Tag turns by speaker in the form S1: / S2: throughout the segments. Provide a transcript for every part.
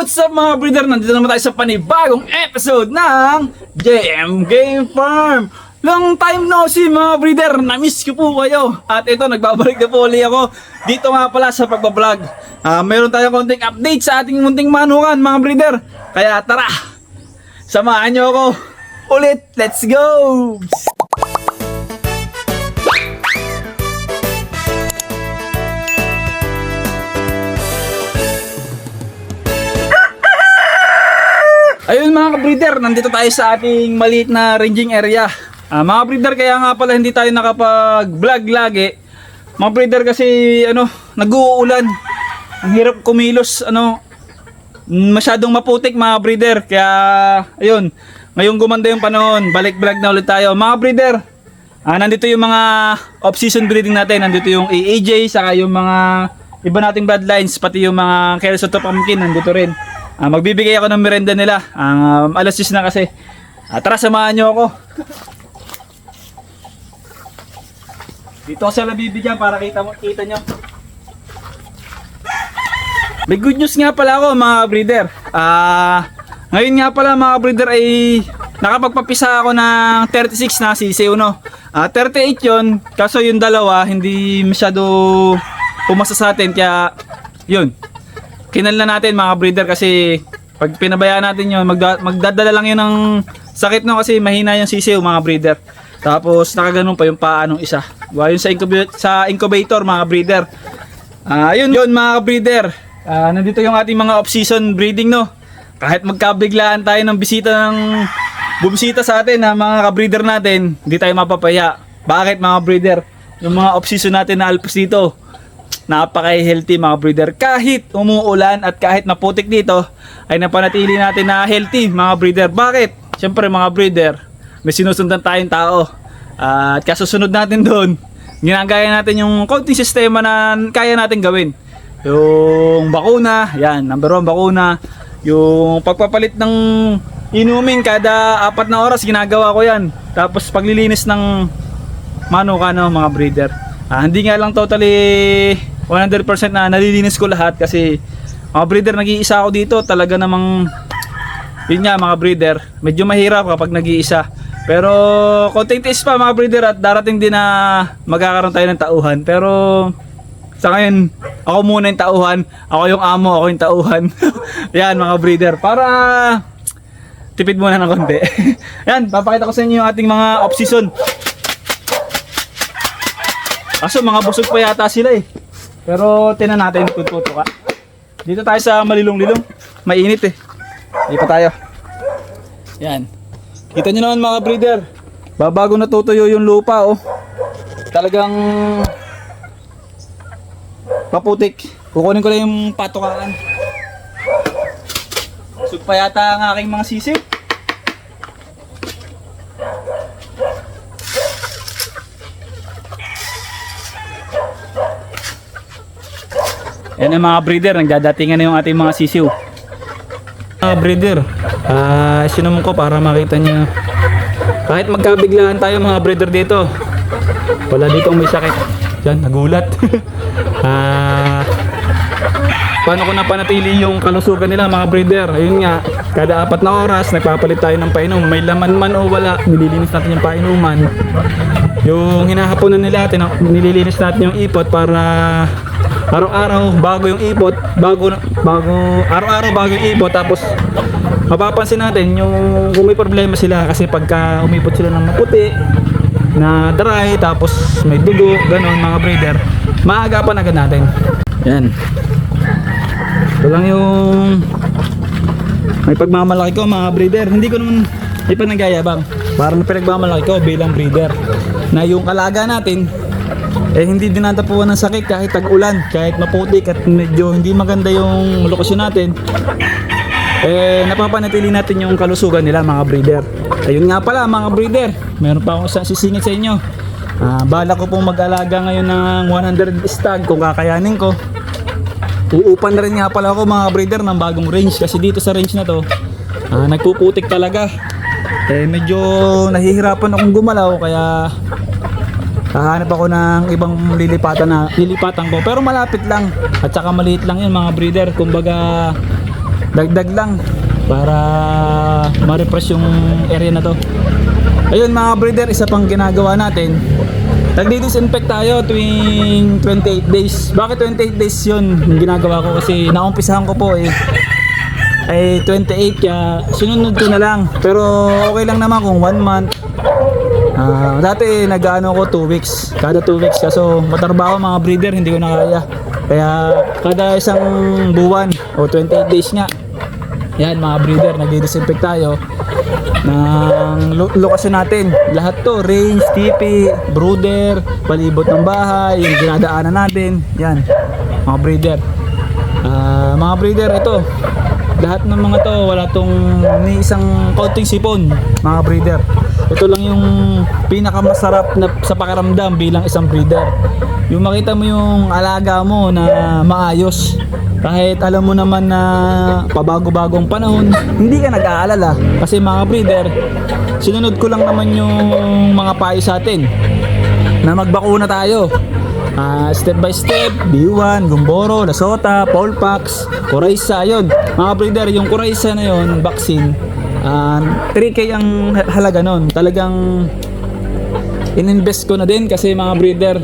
S1: What's up mga breeder? Nandito naman tayo sa panibagong episode ng JM Game Farm. Long time no see mga breeder, na-miss ko po kayo. At ito, nagbabalik na po ulit ako dito nga pala sa pagbablog. Meron tayong konting update sa ating munting manukan mga breeder. Kaya tara, samahan nyo ako ulit. Let's go! Ayun mga ka-breeder, nandito tayo sa ating maliit na ranging area. Mga breeder, kaya nga pala hindi tayo nakapag-vlog lagi. Mga breeder kasi nag-uulan. Ang hirap kumilos, masyadong maputik mga breeder. Kaya ayun, ngayong gumanda yung panahon, balik vlog na ulit tayo. Mga breeder, nandito yung mga off-season breeding natin. Nandito yung AAJ, saka yung mga iba nating bloodlines, pati yung mga Kelso to Pumpkin, nandito rin. Magbibigay ako ng merenda nila. Alas 10 na kasi. Tara, samahan nyo ako. Dito ako sila bibigyan para kita nyo. May good news nga pala ako mga breeder. Ngayon nga pala mga breeder ay nakapagpapisa ako ng 36 na sisiw, no? 38 yun, kaso yung dalawa hindi masyado pumasa sa atin, kaya yun, kinal na natin mga breeder kasi pag pinabayaan natin yun, magdadala lang yun ng sakit, no, kasi mahina yung sisiw mga breeder. Tapos nakaganon pa yung paa nung isa. Yun sa incubator mga breeder. Yun mga breeder. Nandito yung ating mga off-season breeding, no. Kahit magkabiglaan tayo ng bumisita sa atin na mga ka-breeder natin, hindi tayo mapapaya. Bakit mga breeder? Yung mga off-season natin na alpus dito, napaka-healthy mga breeder. Kahit umuulan at kahit naputik dito, ay napanatili natin na healthy mga breeder. Bakit? Siyempre mga breeder, may sinusundan tayong tao. At kasusunod natin doon, ginagaya natin yung counting sistema na kaya natin gawin. Yung bakuna, yan, number 1 bakuna. Yung pagpapalit ng inumin kada 4 na oras, ginagawa ko yan. Tapos paglilinis ng manukan, mga breeder. Hindi nga lang totally 100% na nalilinis ko lahat kasi mga breeder, nag-iisa ako dito. Talaga namang yun nga mga breeder, medyo mahirap kapag nag-iisa. Pero konting tiis pa mga breeder at darating din na magkakaroon tayo ng tauhan. Pero sa ngayon, ako muna yung tauhan. Ako yung amo, ako yung tauhan. Yan mga breeder, para tipid muna ng konti. Yan, papakita ko sa inyo yung ating mga off-season. Kaso mga busog pa yata sila eh. Pero tinan natin kung tuto ka. Dito tayo sa malilong-lilong. Mainit eh. Dito tayo. Yan. Kita nyo naman mga breeder. Bago natutuyo yung lupa, oh. Talagang paputik. Kukunin ko lang yung patukaan. Busog pa yata ang aking mga sisip. Yan ang mga breeder, nagdadatingan na yung ating mga sisiw. Mga breeder, sinumon ko para makita nyo. Kahit magkabiglaan tayo mga breeder dito, wala dito may sakit. Yan, nagulat. Paano ko napanatili yung kalusugan nila mga breeder? Ayun nga, kada 4 na oras nagpapalit tayo ng painom. May laman man o wala, nililinis natin yung painuman. Yung hinahaponan nila, nililinis natin yung ipot para araw-araw bago yung ipot, araw-araw bago yung ipot. Tapos mapapansin natin yung kung may problema sila, kasi pagka umipot sila ng maputi, na dry, tapos may dugo, ganon mga breeder, maagapan agad natin. Yan. Ito lang yung may pagmamalaki ko mga breeder. Hindi ko naman ipanagayabang, parang pinagmamalaki ko bilang breeder na yung alaga natin hindi dinatapuan ng sakit kahit tag-ulan, kahit maputik at medyo hindi maganda yung lokasyon natin. Napapanatili natin yung kalusugan nila mga breeder. Ayun nga pala mga breeder, meron pa akong isang sisingit sa inyo. Balak ko pong mag-alaga ngayon ng 100 stag kung kakayanin ko. Uupan na rin nga pala ako mga breeder ng bagong range, kasi dito sa range na to nagpuputik talaga. Medyo nahihirapan akong gumalaw, kaya hahanap ako ng ibang lilipatan ko, pero malapit lang at saka maliit lang yun mga breeder. Kumbaga dagdag lang para ma-refresh yung area na to. Ayun mga breeder, isa pang ginagawa natin, nagdi-disinfect tayo tuwing 28 days. Bakit 28 days yun yung ginagawa ko? Kasi naumpisahan ko po ay 28, kaya sinunod ko na lang. Pero okay lang naman kung 1 month. Dati nag-ano ko 2 weeks, kada 2 weeks, kaso matrabaho mga breeder, hindi ko na kaya. Kaya kada isang buwan o 28 days nga, yan mga breeder, nagdi-disinfect tayo ng lokasyon natin. Lahat to, range, tipi, brooder, palibot ng bahay, yung dinadaanan natin. Yan mga breeder. Mga breeder, ito lahat ng mga to, wala tong may isang kaunting sipon mga breeder. Ito lang yung pinakamasarap na sa pakiramdam bilang isang breeder, yung makita mo yung alaga mo na maayos. Kahit alam mo naman na pabago-bagong panahon, hindi ka nag-aalala. Kasi mga breeder, sinunod ko lang naman yung mga payo sa atin na magbakuna tayo. Step by step, B1, Gumboro, Lasota, Polpax, Coryza, yun. Mga breeder, yung Coryza na yun, vaccine, 3K ang halaga nun. Talagang ininvest ko na din kasi mga breeder,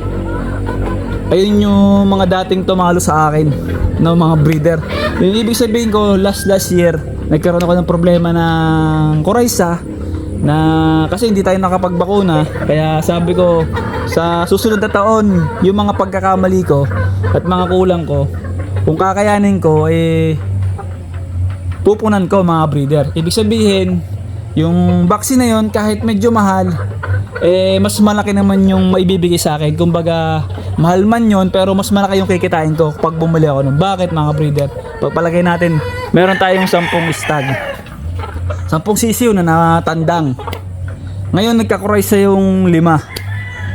S1: ayun yung mga dating tumalo sa akin, no mga breeder. Yung ibig sabihin ko, last year nagkaroon ako ng problema ng Coryza na kasi hindi tayo nakapagbakuna. Kaya sabi ko, sa susunod na taon, yung mga pagkakamali ko at mga kulang ko, kung kakayanin ko, pupunan ko mga breeder. Ibig sabihin, yung vaccine na yun, kahit medyo mahal, mas malaki naman yung maibibigay sa akin. Kumbaga, mahal man yun, pero mas malaki yung kikitain ko pag bumili ako nun. Bakit mga breeder? Pagpalagay natin, meron tayong 10 stag, 10 sisiw na natandang. Ngayon nagkakuray sa yung 5.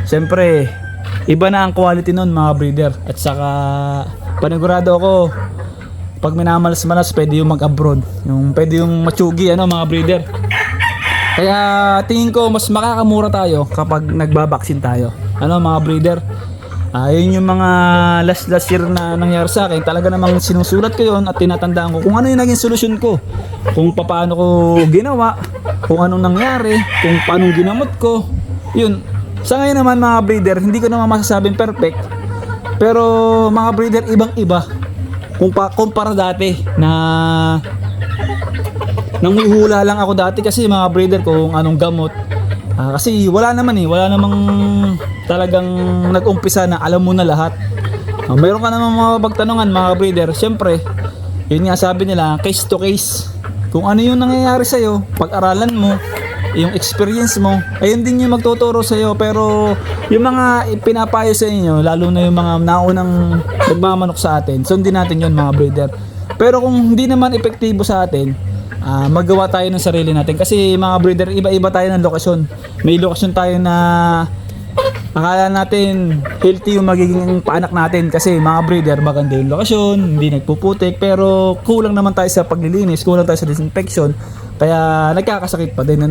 S1: Siyempre, iba na ang quality nun mga breeder. At saka, panigurado ako, pag minamalas-malas, pwede yung mag-abroad. Pwede yung matsugi, mga breeder. Kaya tingin ko mas makakamura tayo kapag nagbabaksin tayo. Mga breeder? Yun yung mga last year na nangyari sa akin. Talaga namang sinusulat ko yun at tinatandaan ko kung ano yung naging solusyon ko. Kung paano ko ginawa, kung anong nangyari, kung paano ginamot ko. Yun. Sa ngayon naman mga breeder, hindi ko naman masasabing perfect. Pero mga breeder, ibang-iba. Kumpara dati na nanghuhula lang ako dati kasi mga breeder kung anong gamot. Kasi wala namang talagang nag-umpisa na alam mo na lahat. Mayroon ka naman mga pagtanungan mga breeder. Siyempre, yun nga sabi nila, case to case. Kung ano yung nangyayari sa'yo, pag-aralan mo, yung experience mo, ayun din yung magtuturo sa'yo. Pero yung mga pinapayo sa inyo, lalo na yung mga naunang nagmamanok sa atin, sundin natin yun mga breeder. Pero kung hindi naman epektibo sa atin, magawa tayo ng sarili natin. Kasi mga breeder, iba-iba tayo ng lokasyon. May lokasyon tayo na akala natin healthy yung magiging paanak natin. Kasi mga breeder, maganda yung lokasyon, hindi nagpuputik, pero kulang naman tayo sa paglilinis, kulang tayo sa disinfection, kaya nagkakasakit pa din.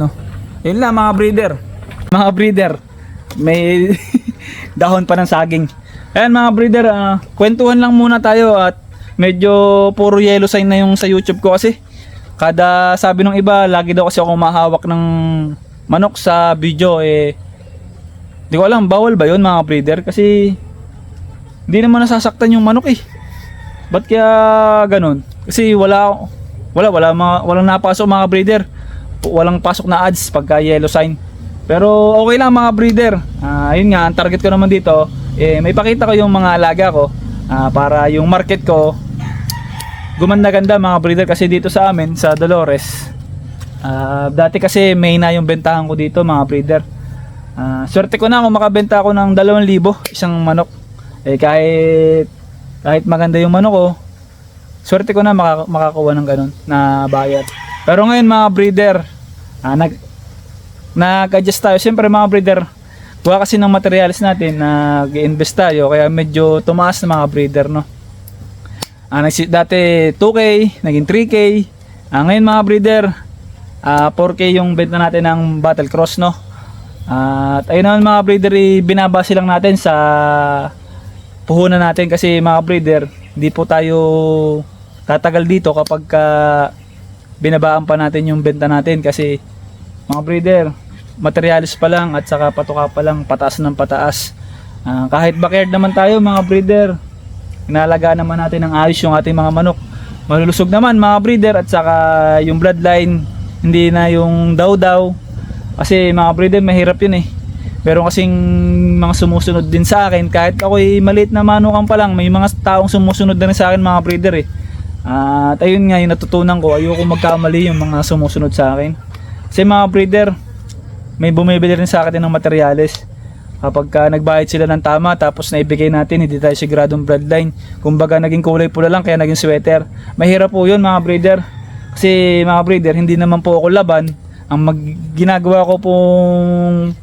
S1: Yun lang mga breeder. Mga breeder, may dahon pa ng saging. Ayan mga breeder, kwentuhan lang muna tayo at medyo puro yellow sign na yung sa YouTube ko kasi kada sabi ng iba, lagi daw kasi ako mahawak ng manok sa video. Di ko alam, bawal ba yun mga breeder? Kasi hindi naman nasasaktan yung manok Ba't kaya ganun? Kasi walang napasok mga breeder. Walang pasok na ads pagka yellow sign. Pero okay lang mga breeder. Ayun nga, ang target ko naman dito, may pakita ko yung mga alaga ko para yung market ko gumanda-ganda mga breeder. Kasi dito sa amin, sa Dolores, dati kasi may na yung bentahan ko dito mga breeder. Swerte ko na kung makabenta ako ng 2,000 isang manok. Kahit maganda yung manok ko, swerte ko na makakuha ng ganun na bayad. Pero ngayon mga breeder, nag-adjust tayo. Siyempre mga breeder, kuha kasi ng materials natin, nag-invest tayo, kaya medyo tumaas na mga breeder, no? Dati 2K, naging 3K. Ngayon mga breeder, 4K yung benta natin ng Battle Cross, no? At ayun naman mga breeder, binabase lang natin sa puhunan natin kasi mga breeder, hindi po tayo tatagal dito kapag binabaan pa natin yung benta natin, kasi mga breeder, materialis pa lang at saka patuka pa lang, pataas ng pataas. Kahit backyard naman tayo mga breeder, inalaga naman natin ng ayos yung ating mga manok, malulusog naman mga breeder, at saka yung bloodline hindi na yung daw, kasi mga breeder mahirap yun eh. Meron kasing mga sumusunod din sa akin, kahit ako'y maliit na manukan pa lang, may mga taong sumusunod na rin sa akin mga breeder eh. At ayun nga yung natutunan ko, ayoko magkamali yung mga sumusunod sa akin. Kasi mga breeder, may bumibili rin sa akin ng materyales. Kapag nagbayad sila ng tama tapos naibigay natin, hindi tayo siguradong bloodline. Kumbaga naging kulay pula lang kaya naging sweater. Mahirap po yun mga breeder. Kasi mga breeder, hindi naman po ako laban. Ang ginagawa ko pong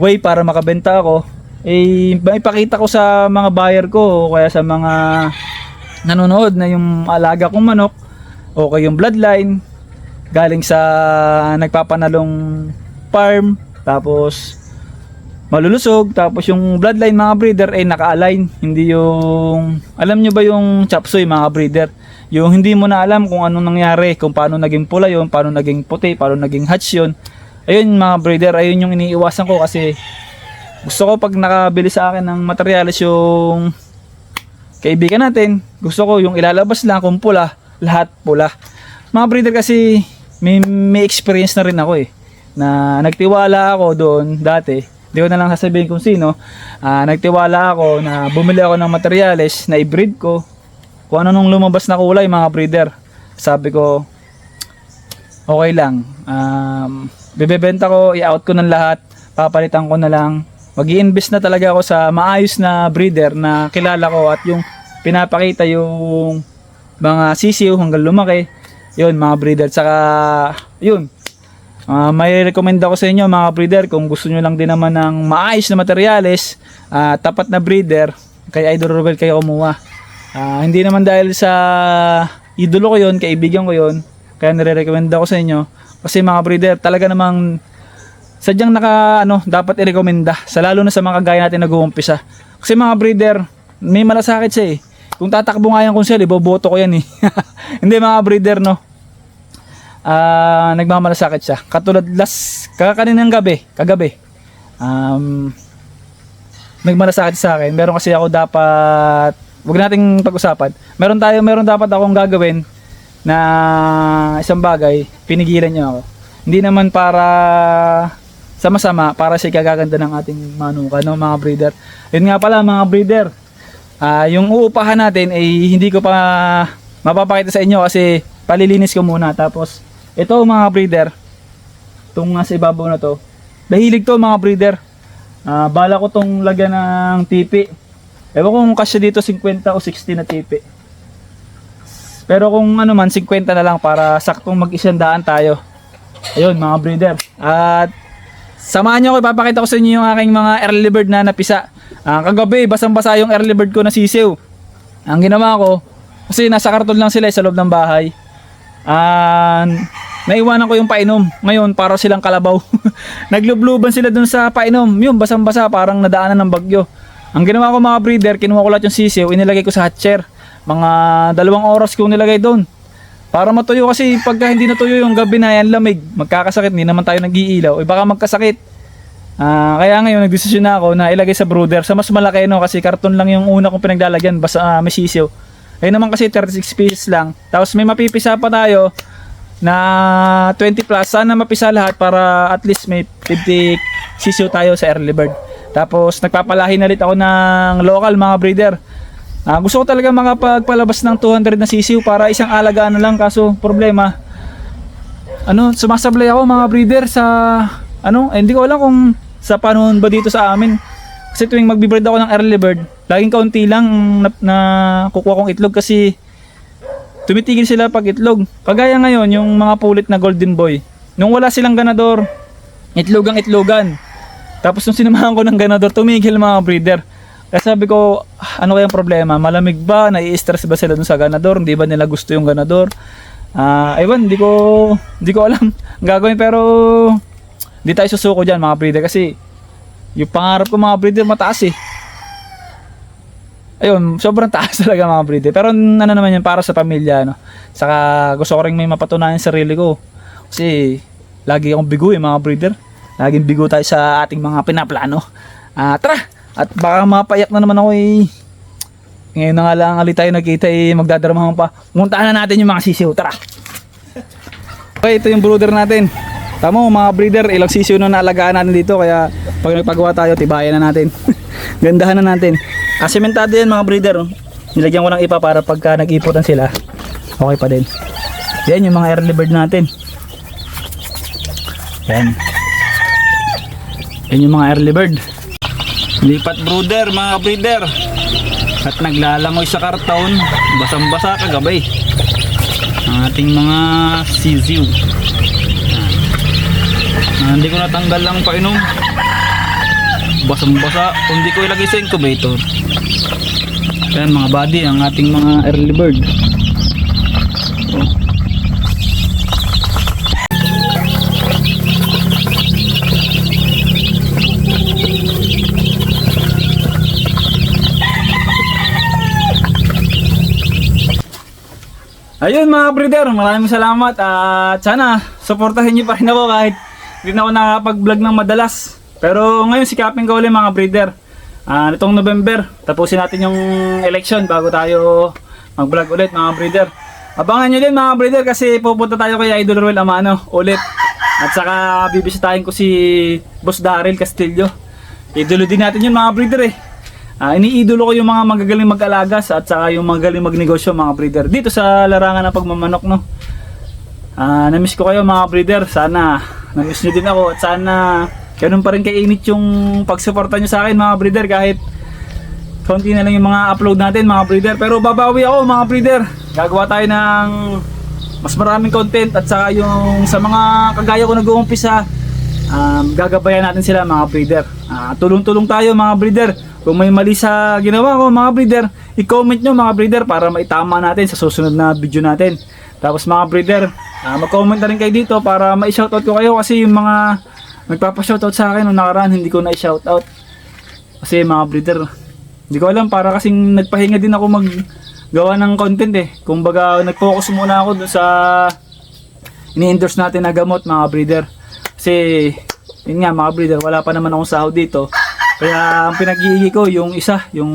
S1: way para makabenta ako, eh maipakita ko sa mga buyer ko o kaya sa mga nanonood na yung alaga kong manok okay yung bloodline galing sa nagpapanalong farm, tapos malulusog, tapos yung bloodline mga breeder ay naka-align, hindi yung alam nyo ba yung chop suey mga breeder, yung hindi mo na alam kung anong nangyari, kung paano naging pula yun, paano naging puti, paano naging hatch yun. Ayun mga breeder, ayun yung iniiwasan ko, kasi gusto ko pag nakabili sa akin ng materials yung kaibigan natin, gusto ko yung ilalabas lang kung pula, lahat pula. Mga breeder kasi may experience na rin ako eh, na nagtiwala ako doon dati, hindi ko na lang sasabihin kung sino, nagtiwala ako na bumili ako ng materials na i-breed ko, kung ano nung lumabas na kulay mga breeder, sabi ko okay lang, bibebenta ko, i-out ko ng lahat, papalitan ko na lang, mag-i-invest na talaga ako sa maayos na breeder na kilala ko at yung pinapakita yung mga sisiw hanggang lumaki. Yun mga breeder, saka yun, may recommend ako sa inyo mga breeder, kung gusto nyo lang din naman ng maayos na materyales, tapat na breeder, kay Idol Robel kayo kumuha. Hindi naman dahil sa idolo ko yun, kaibigan ko yun, kaya nire-recommend ako sa inyo, kasi mga breeder talaga namang sadyang dapat i-recommenda, sa lalo na sa mga kagaya natin nag-uumpisa. Kasi mga breeder, may malasakit siya eh. Kung tatakbo nga yung konsel, iboboto ko yan eh. Hindi mga breeder, no. Nagmamalasakit siya. Katulad kakaninang kagabi. Nagmalasakit sa akin. Meron kasi ako dapat, wag nating pag-usapan. Meron dapat akong gagawin na isang bagay, pinigilan niya ako. Hindi naman para sama-sama, para sa ikagaganda ng ating manuka, no, mga breeder. Yun nga pala mga breeder, yung uupahan natin ay hindi ko pa mapapakita sa inyo kasi palilinis ko muna. Tapos ito mga breeder, itong nasa ibabaw na to, mahilig to mga breeder. Bala ko tong lagyan ng tipi. Ewan kung kasya dito 50 o 60 na tipi. Pero kung ano man, 50 na lang para saktong mag-100 tayo. Ayun mga breeder. At samahan nyo ako, ipapakita ko sa inyo yung aking mga early bird na napisa. Kagabi, basang-basa yung early bird ko na sisiw. Ang ginawa ko, kasi nasa karton lang sila sa loob ng bahay. Naiwanan ko yung painom. Ngayon, para silang kalabaw. Naglubluban sila dun sa painom. Yung basang-basa, parang nadaanan ng bagyo. Ang ginawa ko mga breeder, kinuha ko lahat yung sisiw, inilagay ko sa hatcher. Mga 2 oras kong nilagay doon. Para matuyo, kasi pagka hindi natuyo yung gabi na yan, lamig, magkakasakit, hindi naman tayo nag-iilaw, baka magkasakit. Kaya ngayon nagdesisyon na ako na ilagay sa brooder sa mas malaki, no, kasi karton lang yung una kong pinaglalagyan, basta may sisiw. Ayun naman kasi 36 pieces lang. Tapos may mapipisa pa tayo na 20 plus, sana mapisa lahat para at least may 50 sisiw tayo sa early bird. Tapos nagpapalahi na ulit ako ng local mga breeder. Gusto ko talaga makapagpalabas ng 200 na sisiw para isang alagaan na lang, kaso problema sumasablay ako mga breeder sa hindi ko alam kung sa panahon ba dito sa amin, kasi tuwing magbi-breed ako ng early bird, laging kaunti lang na kukuha kong itlog kasi tumitigil sila pag itlog. Kagaya ngayon yung mga pulit na golden boy, nung wala silang ganador, itlogan. Tapos nung sinamahan ko ng ganador, tumigil mga breeder. Kaya sabi ko, ano kayang problema? Malamig ba? Nai-stress ba sila dun sa ganador? Hindi ba nila gusto yung ganador? Ewan, hindi ko alam ang gagawin, pero hindi tayo susuko dyan mga breeder, kasi yung pangarap ko mga breeder mataas eh. ayun, sobrang taas talaga mga breeder. Pero ano naman yan, para sa pamilya, no? Saka gusto ko rin may mapatunayan sa sarili ko. Kasi lagi akong bigo mga breeder. Laging bigo tayo sa ating mga pinaplano. Tara! At baka mapayak na naman ako eh. Ngayon na nga lang ali tayo nagkita eh, magdadaramahan pa. Muntahan na natin yung mga sisiw. Tara! Okay, ito yung brooder natin. Tama mga breeder, ilang sisiw na naalagaan natin dito. Kaya pag nagpagawa tayo, tibayan na natin. Gandahan na natin. Sementado yan mga breeder. Oh. Nilagyan ko ng ipa para pagka nag-iputan sila, okay pa din. Yan yung mga early bird natin. Yan. Yan yung mga early bird. Lipat brooder mga breeder. At naglalangoy sa karton. Basang-basa kagabay. Ang ating mga sisiw. Hindi ko natanggal lang painom. Basang-basa. Kung di ko ilagay sa incubator. Yan mga buddy, ang ating mga early bird. Ayun mga breeder, maraming salamat at sana suportahin niyo pa rin ako kahit hindi na ako nakakapag-vlog ng madalas. Pero ngayon sikapin ko ulit mga breeder. Nitong November, tapusin natin yung election bago tayo mag-vlog ulit mga breeder. Abangan nyo din mga breeder kasi pupunta tayo kay Idol Ruel Amano ulit. At saka bibisitahin ko si Boss Daryl Castillo. Idolo din natin yun mga breeder eh. Iniidolo ko yung mga magagaling mag-alagas at saka yung magaling magnegosyo mga breeder dito sa larangan ng pagmamanok, no. Namiss ko kayo mga breeder, sana namiss nyo din ako at sana ganun pa rin kainit yung pagsuporta nyo sa akin mga breeder kahit konti na lang yung mga upload natin mga breeder. Pero babawi ako mga breeder, gagawa tayo ng mas maraming content at saka yung sa mga kagaya ko nag-uumpisa, gagabayan natin sila mga breeder. Tulong-tulong tayo mga breeder. Kung may mali sa ginawa ko mga breeder, i-comment nyo mga breeder para maitama natin sa susunod na video natin. Tapos mga breeder, mag-comment na rin kayo dito para ma-shoutout ko kayo kasi yung mga nagpapa-shoutout sa akin nung nakaraan hindi ko na-shoutout. Kasi mga breeder, hindi ko alam, para kasing nagpahinga din ako maggawa ng content eh. Kumbaga nag-focus muna ako dun sa ini-endorse natin na gamot mga breeder. Kasi yun nga mga breeder, wala pa naman akong sahod dito. Kaya ang pinag-iigi ko yung isa, yung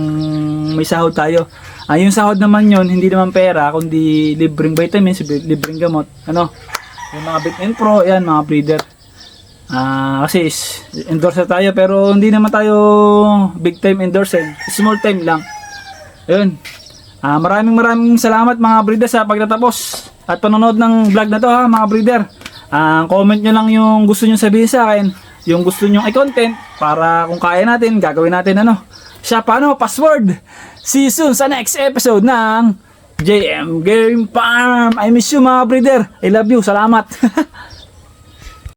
S1: may sahod tayo. Yung sahod naman yon hindi naman pera, kundi libreng vitamins, libreng gamot. Ano? Yung mga Vitamin Pro, yan mga breeder. Kasi endorser tayo pero hindi naman tayo big time endorser, small time lang. Ayun. Maraming salamat mga breeder sa pagtatapos at panonood ng vlog na to ha mga breeder. Comment nyo lang yung gusto nyo sabihin sa akin, yung gusto nyo i-content para kung kaya natin, gagawin natin ano. Siya paano, password. See you soon sa next episode ng JM Game Farm. I miss you mga breeder. I love you. Salamat.